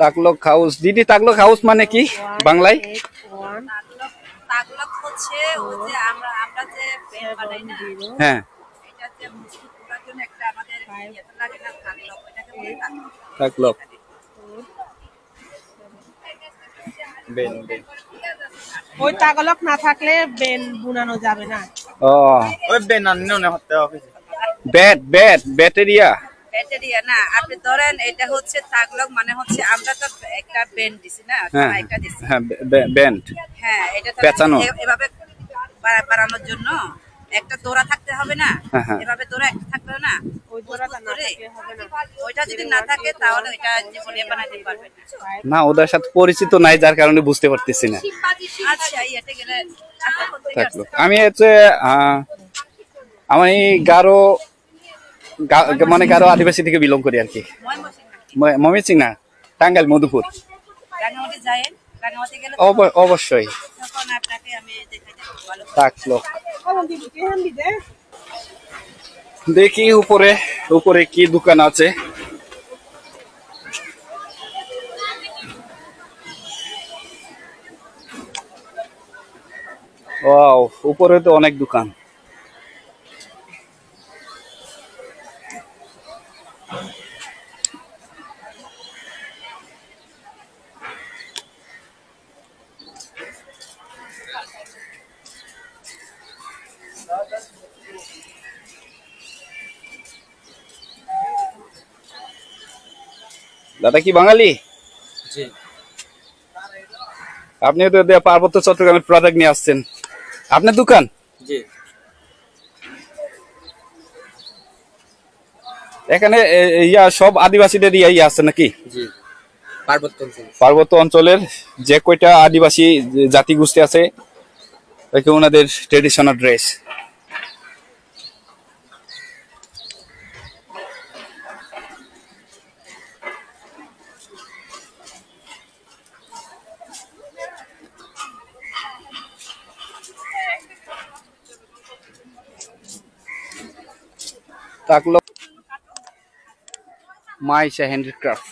তাকলক house. দিদি তাকলক house মানে কি বাংলায়? তাগলক হচ্ছে ওই যে আমরা যে পেন বানাই না, হ্যাঁ এটা যে মুসকুট করার জন্য একটা আমাদের ইয়েতে লাগে না, তাগলক, ওইটাকে বলে তাগলক। তাকলক বেন বেন। ওই তাগলক না থাকলে বেন বুনানো যাবে না। ও ওই বেন আননে হতে হবে। ব্যাট ব্যাট ব্যাটেরিয়া ব্যাটারিয়া না, আপনি ধরেন এটা হচ্ছে তাগলক মানে হচ্ছে আমরা তো একটা বেন্ড দিছি না, হ্যাঁ একটা দিছি, হ্যাঁ ব্যান্ড। হ্যাঁ এটা তো পেঁচানো এভাবে বাড়ানোর জন্য একটা দোড়া থাকতে হবে না, হ্যাঁ। এভাবে দোড়া একটা থাকবে না, ওই দোড়াটা না থাকলে হবে না। ওইটা যদি না থাকে তাহলে ওইটা জীবনে বানাতে পারবেন না। ওদের সাথে পরিচিত নাই যার কারণে বুঝতে পারতেছি না। আচ্ছা ইয়েতে গেলে তাকলক আমি হচ্ছে আমি গারো মানে গারো আদিবাসী থেকে বিলং করি আর কি। ময়মনসিংহ না, টাঙ্গাইল মধুপুর। রাঙামাটি যায়েন, রাঙামাটি গেলে অবশ্যই তখন আপনাকে আমি দেখাই দেব ভালো করে। তাকলক দেখি উপরে উপরে কি দোকান আছে। ওয়াও, উপরে তো অনেক দোকান। দাদা কি বাঙালি? জি। আপনিও তো পার্বত্য চট্টগ্রামের প্রোডাক্ট নিয়ে আসছেন, আপনার দোকান? জি। এখানে ইয়া সব আদিবাসীদের ইয়া আছে নাকি? জি, পার্বত্য অঞ্চলের যে কয়টা আদিবাসী জাতিগোষ্ঠী আছে ওনাদের ট্রেডিশনাল ড্রেস। তাকলক মাইশা হ্যান্ডিক্রাফট।